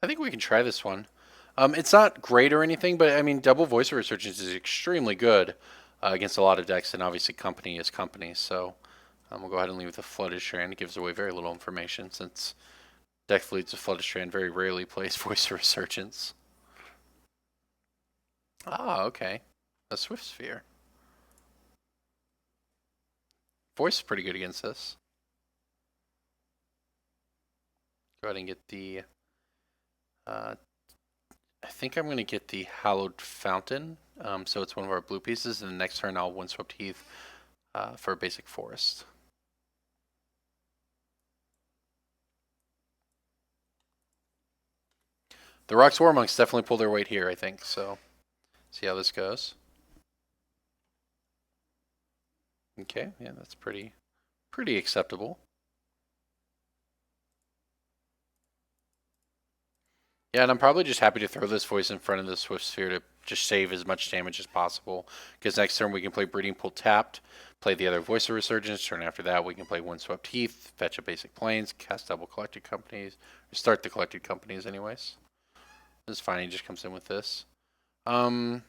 I think we can try this one. It's not great or anything, but I mean, double voice of resurgence is extremely good against a lot of decks, and obviously company is company. So we'll go ahead and leave the flooded strand. It gives away very little information since deck fleets of flooded strand very rarely plays voice of resurgence. Ah, okay. A swift sphere. Voice is pretty good against this. Go ahead and get the. I think I'm going to get the Hallowed Fountain. So it's one of our blue pieces, and the next turn I'll Windswept Heath for a basic forest. The Rocks War Monks definitely pull their weight here, I think. So, see how this goes. Okay, yeah, that's pretty acceptable. Yeah, and I'm probably just happy to throw this voice in front of the Swift Sphere to just save as much damage as possible. Because next turn we can play Breeding Pool tapped, play the other Voice of Resurgence. Turn after that we can play Windswept Heath, fetch a basic plains, cast double Collected Companies, or start the Collected Companies anyways. This is fine, he just comes in with this. I'm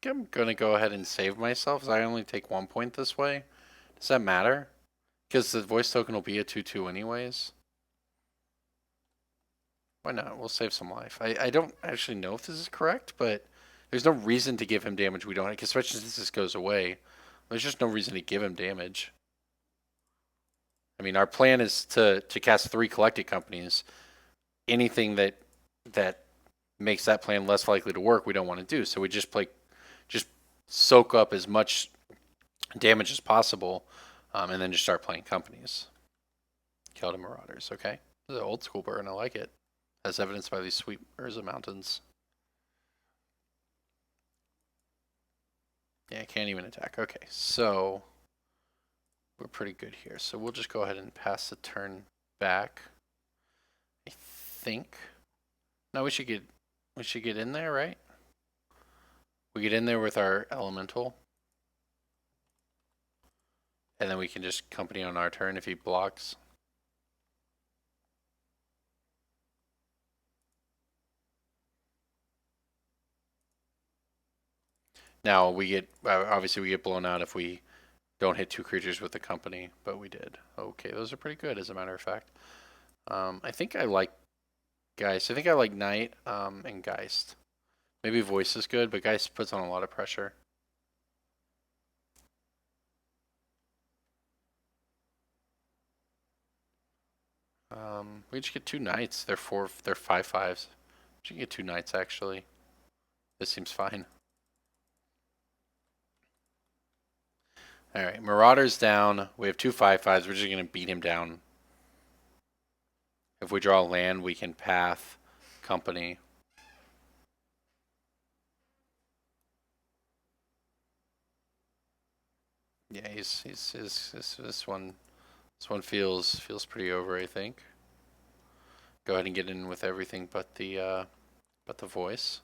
gonna go ahead and save myself, as I only take 1 point this way. Does that matter? Because the voice token will be a 2/2 anyways. Why not? We'll save some life. I don't actually know if this is correct, but there's no reason to give him damage we don't, because especially since this goes away. There's just no reason to give him damage. I mean, our plan is to cast 3 Collected Companies. Anything that makes that plan less likely to work, we don't want to do. So we just soak up as much damage as possible, and then just start playing companies. Keldon Marauders, okay. This is an old school burn, I like it. As evidenced by these sweet Urza Mountains. Yeah, I can't even attack. Okay, so we're pretty good here. So we'll just go ahead and pass the turn back. I think. No, we should get in there, right? We get in there with our elemental. And then we can just company on our turn if he blocks. Now we get, obviously we get blown out if we don't hit 2 creatures with the company, but we did. Okay, those are pretty good as a matter of fact. I think I like Geist. I think I like Knight and Geist. Maybe Voice is good, but Geist puts on a lot of pressure. We just get 2 Knights. They're 5/5s. We should get 2 Knights actually. This seems fine. Alright, Marauder's down. We have 2 5/5s. We're just going to beat him down. If we draw land, we can path company. Yeah, this one feels pretty over, I think. Go ahead and get in with everything but the voice.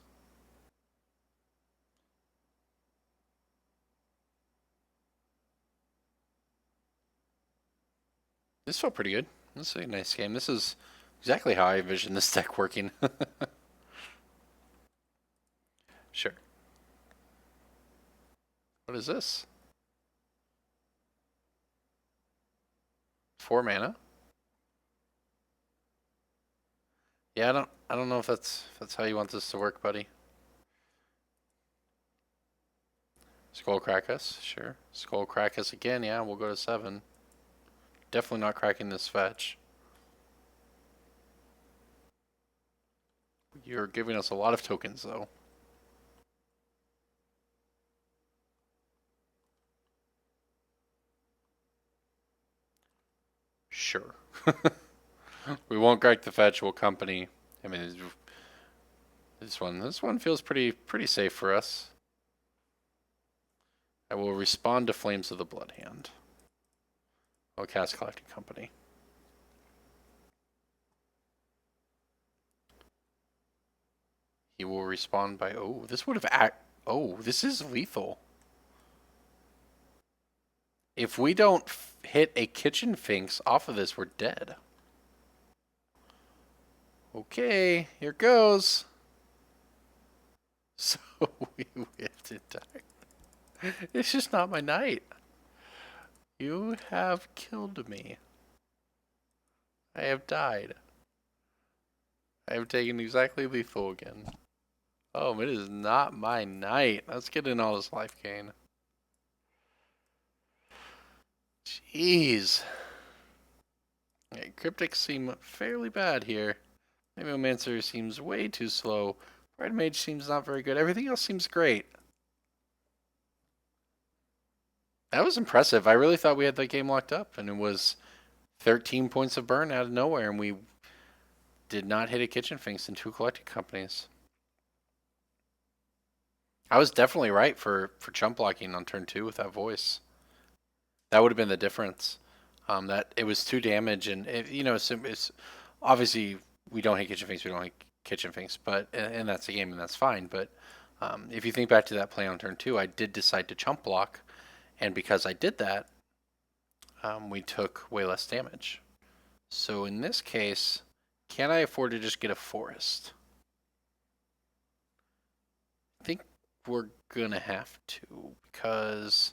This felt pretty good. This is a nice game. This is exactly how I envisioned this deck working. Sure. What is this? 4 mana? Yeah, I don't know if that's how you want this to work, buddy. Skull crack us, sure. Skull crack us again, yeah, we'll go to 7. Definitely not cracking this fetch. You're giving us a lot of tokens, though. Sure. We won't crack the fetch, we'll company. I mean, this one feels pretty safe for us. I will respond to Flames of the Blood Hand. I'll cast Collecting Company. He will respond by, oh, this would have oh, this is lethal. If we don't hit a kitchen finks off of this, we're dead. Okay, here goes. So we whiffed it die. It's just not my night. You have killed me. I have died. I have taken exactly lethal again. Oh, it is not my night. Let's get in all this life gain. Jeez. Okay, Cryptics seem fairly bad here. Mancer seems way too slow. Bright Mage seems not very good. Everything else seems great. That was impressive. I really thought we had that game locked up, and it was 13 points of burn out of nowhere, and we did not hit a kitchen finks in 2 collecting companies. I was definitely right for chump blocking on turn 2 with that voice. That would have been the difference. That it was 2 damage, and it's obviously we don't hit kitchen finks, we don't hit kitchen finks, but and that's the game, and that's fine. But if you think back to that play on turn 2, I did decide to chump block, and because I did that, we took way less damage. So in this case, can I afford to just get a forest? I think we're gonna have to, because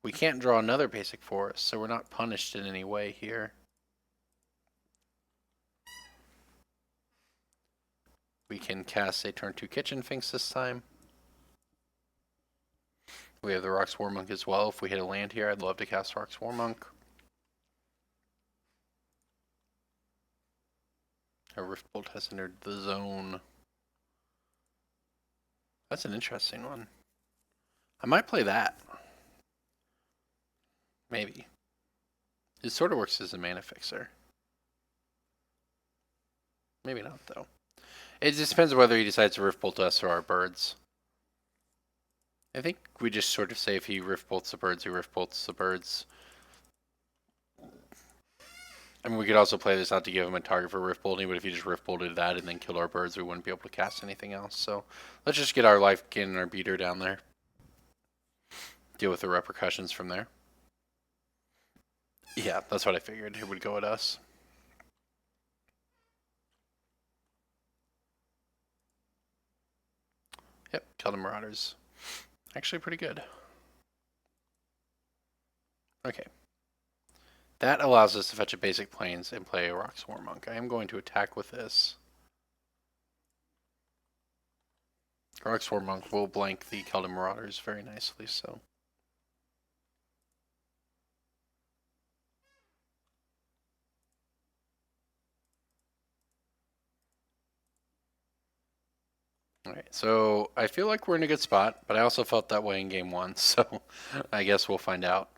we can't draw another basic forest, so we're not punished in any way here. We can cast a turn 2 kitchen finks this time. We have the Rock Swarm Monk as well. If we hit a land here, I'd love to cast Rock Swarm Monk. Our Rift Bolt has entered the zone. That's an interesting one. I might play that. Maybe. It sort of works as a mana fixer. Maybe not, though. It just depends on whether he decides to Rift Bolt us or our birds. I think we just sort of say if he Rift Bolts the birds, he Rift Bolts the birds. I mean, we could also play this out to give him a target for Rift Bolting, but if he just Rift Bolted that and then killed our birds, we wouldn't be able to cast anything else. So let's just get our life gain and our beater down there. Deal with the repercussions from there. Yeah, that's what I figured. It would go at us. Yep, kill the Marauders. Actually pretty good. Okay. That allows us to fetch a basic plains and play a Rock Swarm Monk. I am going to attack with this. Rock Swarm Monk will blank the Keldon Marauders very nicely, so. Alright, so I feel like we're in a good spot, but I also felt that way in game 1, so I guess we'll find out.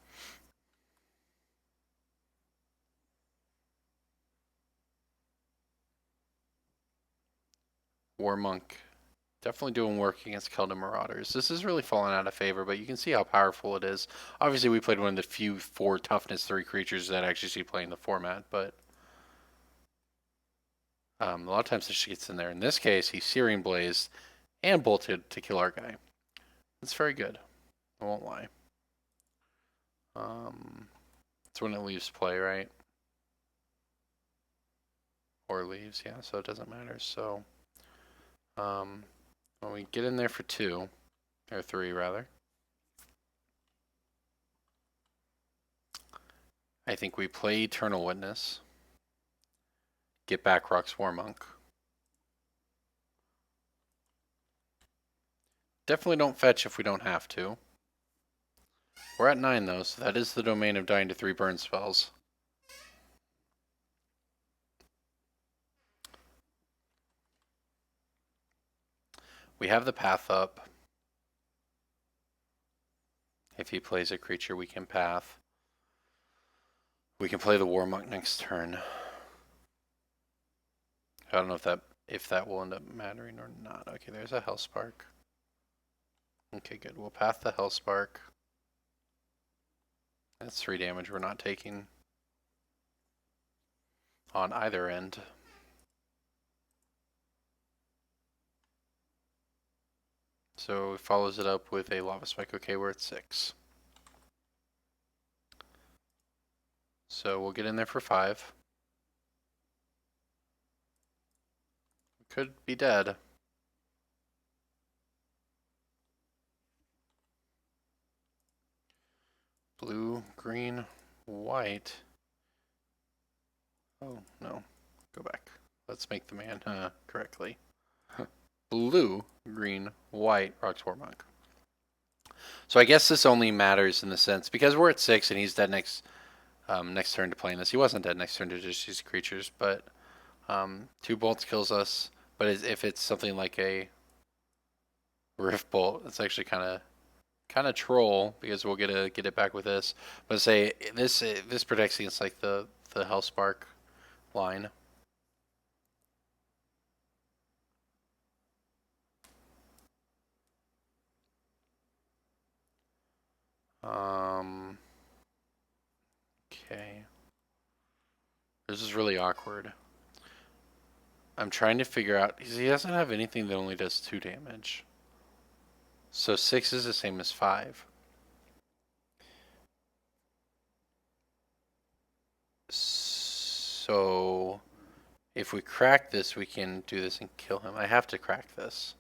War Monk. Definitely doing work against Keldon Marauders. This is really falling out of favor, but you can see how powerful it is. Obviously, we played one of the few 4 toughness 3 creatures that I actually see playing the format, but a lot of times this gets in there. In this case, he Searing Blazed and bolted to kill our guy. It's very good. I won't lie. It's when it leaves play, right? Or leaves, yeah, so it doesn't matter. So, when we get in there for 2, or 3 rather, I think we play Eternal Witness, get back Rock Swarm Monk. Definitely don't fetch if we don't have to. We're at 9 though, so that is the domain of dying to 3 burn spells. We have the path up. If he plays a creature, we can path. We can play the War Monk next turn. I don't know if that will end up mattering or not. Okay, there's a Hellspark. Okay, good. We'll path the Hellspark. That's 3 damage we're not taking on either end. So it follows it up with a Lava Spike. Okay, we're at 6. So we'll get in there for 5. Could be dead. Blue, green, white. Oh, no. Go back. Let's make the man correctly. Blue, green, white, Roxor Monk. So I guess this only matters in the sense, because we're at 6 and he's dead next turn to playing this. He wasn't dead next turn to just use creatures, but 2 bolts kills us. But if it's something like a Rift Bolt, it's actually kind of troll, because we'll get it back with this. But say this protects against like the Hellspark line. Okay. This is really awkward. I'm trying to figure out, he doesn't have anything that only does 2 damage. So 6 is the same as 5. So if we crack this, we can do this and kill him. I have to crack this,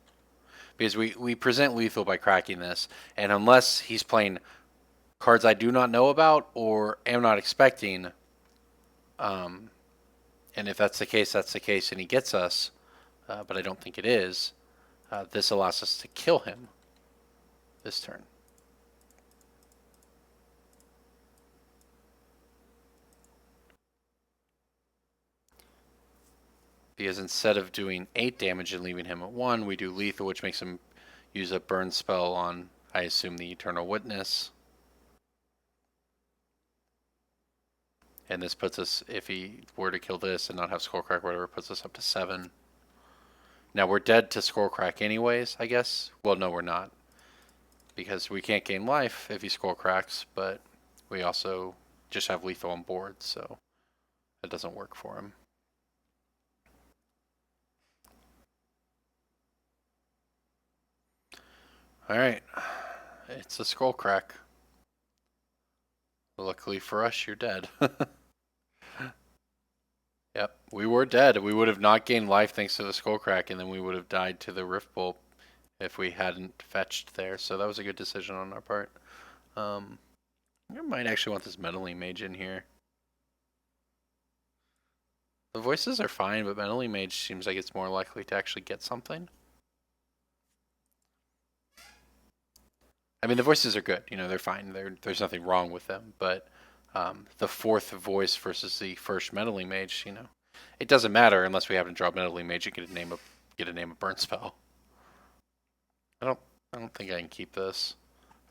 because we present lethal by cracking this, and unless he's playing cards I do not know about or am not expecting, and if that's the case, that's the case, and he gets us, but I don't think it is, this allows us to kill him this turn. Because instead of doing 8 damage and leaving him at 1, we do lethal, which makes him use a burn spell on, I assume, the Eternal Witness. And this puts us, if he were to kill this and not have Skullcrack or whatever, puts us up to 7. Now we're dead to Skullcrack anyways, I guess. Well, no, we're not, because we can't gain life if he Skullcracks, but we also just have lethal on board, so it doesn't work for him. Alright, it's a Skullcrack. Luckily for us, you're dead. Yep, we were dead. We would have not gained life thanks to the Skullcrack, and then we would have died to the Rift Bolt if we hadn't fetched there. So that was a good decision on our part. I might actually want this Meddling Mage in here. The voices are fine, but Meddling Mage seems like it's more likely to actually get something. I mean, the voices are good. You know, they're fine. There's nothing wrong with them. But the 4th voice versus the first Meddling Mage, you know, it doesn't matter unless we happen to draw Meddling Mage and get a name a burn spell. I don't think I can keep this.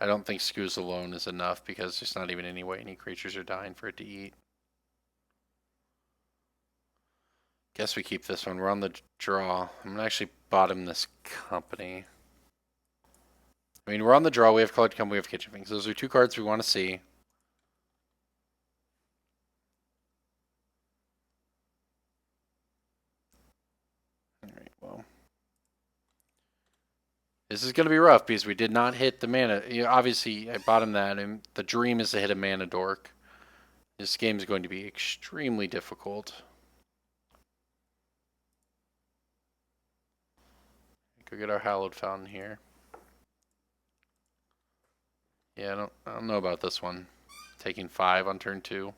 I don't think Scooz alone is enough, because there's not even any way any creatures are dying for it to eat. Guess we keep this one. We're on the draw. I'm gonna actually bottom this company. I mean, we're on the draw. We have Collected Company. We have Kitchen Finks. Those are 2 cards we want to see. All right. Well, this is going to be rough because we did not hit the mana. You know, obviously, I bottomed that, and the dream is to hit a mana dork. This game is going to be extremely difficult. Go get our Hallowed Fountain here. Yeah, I don't know about this one. Taking 5 on turn 2.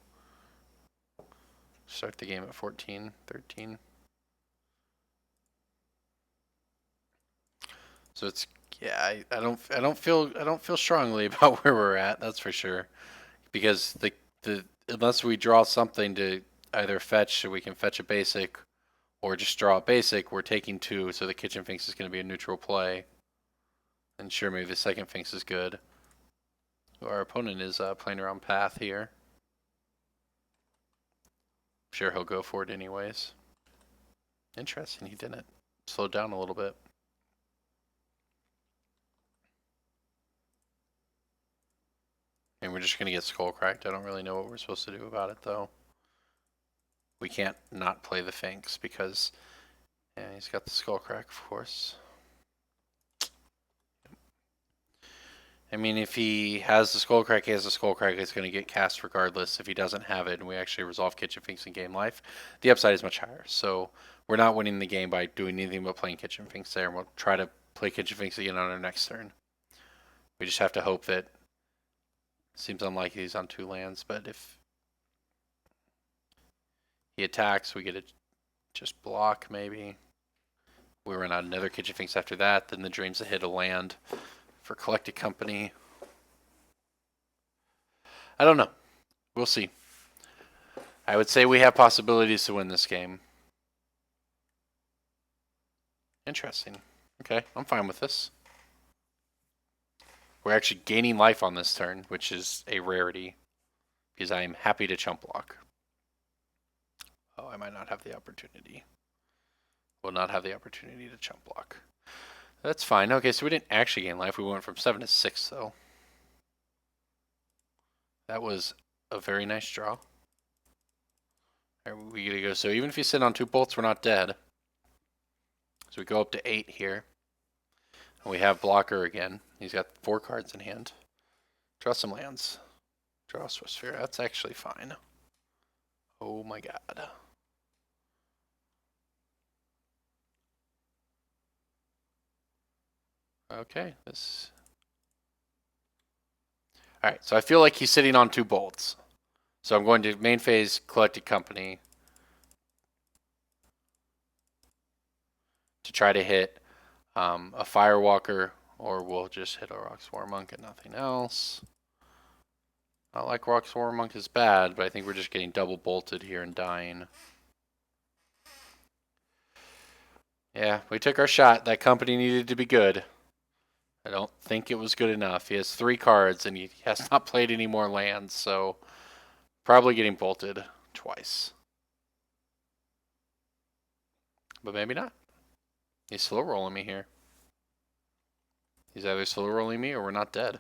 Start the game at 14, 13. So it's, yeah, I don't feel strongly about where we're at. That's for sure. Because the unless we draw something to either fetch, so we can fetch a basic, or just draw a basic, we're taking 2. So the Kitchen Finks is going to be a neutral play. And sure, maybe the second Finks is good. Our opponent is playing around path here. I'm sure he'll go for it anyways. Interesting, he didn't. Slowed down a little bit. And we're just going to get skull cracked. I don't really know what we're supposed to do about it, though. We can't not play the Finks because he's got the skull crack, of course. I mean, if he has the Skullcrack, he has the Skullcrack. It's going to get cast regardless. If he doesn't have it, and we actually resolve Kitchen Finks in game life, the upside is much higher. So we're not winning the game by doing anything but playing Kitchen Finks there, and we'll try to play Kitchen Finks again on our next turn. We just have to hope that. Seems unlikely he's on 2 lands, but if he attacks, we get to just block maybe. We run out another Kitchen Finks after that. Then the Dreams that hit a land for Collected Company. I don't know. We'll see. I would say we have possibilities to win this game. Interesting. Okay, I'm fine with this. We're actually gaining life on this turn, which is a rarity, because I am happy to chump block. Oh, I might not have the opportunity. Will not have the opportunity to chump block. That's fine. Okay, so we didn't actually gain life. We went from 7 to 6, though. That was a very nice draw. Right, we gotta go. So even if you sit on 2 bolts, we're not dead. So we go up to 8 here. And we have blocker again. He's got 4 cards in hand. Draw some lands. Draw a Swiss Sphere. That's actually fine. Oh my god. Okay, this. Alright, so I feel like he's sitting on 2 bolts. So I'm going to main phase Collected Company to try to hit a Firewalker, or we'll just hit a Rock Swarm Monk and nothing else. Not like Rock Swarm Monk is bad, but I think we're just getting double bolted here and dying. Yeah, we took our shot. That company needed to be good. I don't think it was good enough. He has 3 cards and he has not played any more lands, so probably getting bolted twice. But maybe not. He's slow rolling me here. He's either slow rolling me or we're not dead.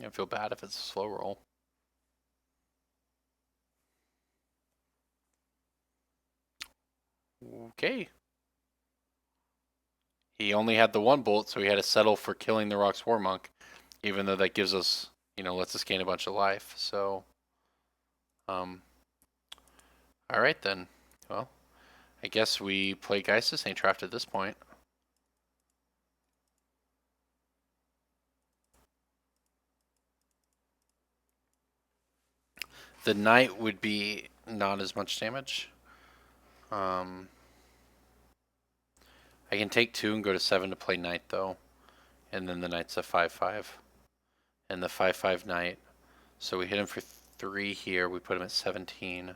I feel bad if it's a slow roll. Okay. He only had the 1 bolt, so he had to settle for killing the Rock Swarm Monk, even though that gives us, lets us gain a bunch of life. So, all right then. Well, I guess we play Geisha Saint Traft at this point. The Knight would be not as much damage. I can take 2 and go to 7 to play Knight, though. And then the Knight's a 5/5. And the 5/5 Knight. So we hit him for 3 here. We put him at 17.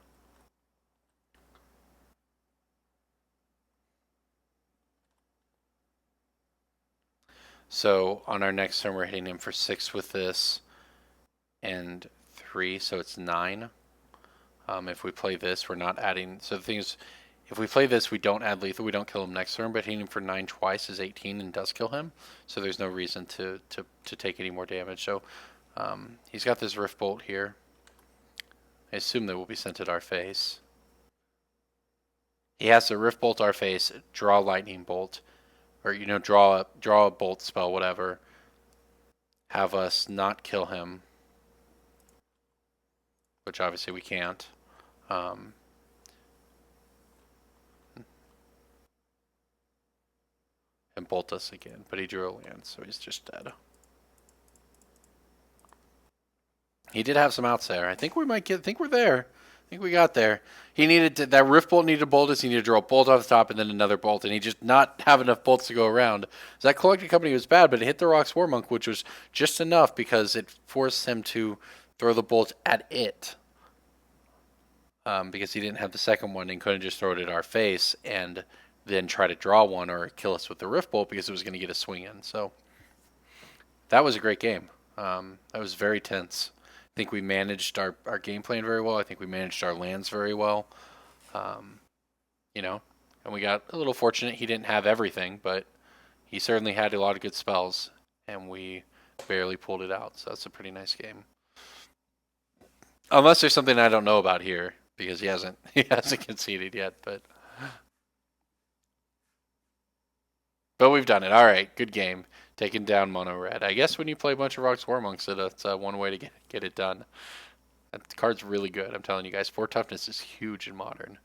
So on our next turn, we're hitting him for 6 with this. And 3, so it's 9. If we play this, we're not adding. So the thing is, if we play this, we don't add lethal. We don't kill him next turn, but hitting him for 9 twice is 18 and does kill him. So there's no reason to take any more damage. So he's got this Rift Bolt here. I assume that will be sent at our face. He has to Rift Bolt our face, draw Lightning Bolt, or draw a Bolt spell, whatever. Have us not kill him, which obviously we can't. And bolt us again, but he drew a land, so he's just dead. He did have some outs there. I think we might get. I think we're there. I think we got there. He needed that Rift Bolt needed to bolt us. He needed to draw a bolt off the top and then another bolt, and he just not have enough bolts to go around. So that Collected Company was bad, but it hit the Rock Swarm Monk, which was just enough because it forced him to throw the bolt at it. Because he didn't have the second one and couldn't just throw it at our face and then try to draw one or kill us with the Rift Bolt because it was going to get a swing in. So that was a great game. That was very tense. I think we managed our game plan very well. I think we managed our lands very well. And we got a little fortunate. He didn't have everything, but he certainly had a lot of good spells, and we barely pulled it out. So that's a pretty nice game. Unless there's something I don't know about here, because he hasn't conceded yet, but But we've done it. All right, good game. Taking down mono red. I guess when you play a bunch of Rock's War Monks, that's one way to get it done. That card's really good. I'm telling you guys, 4 toughness is huge in modern.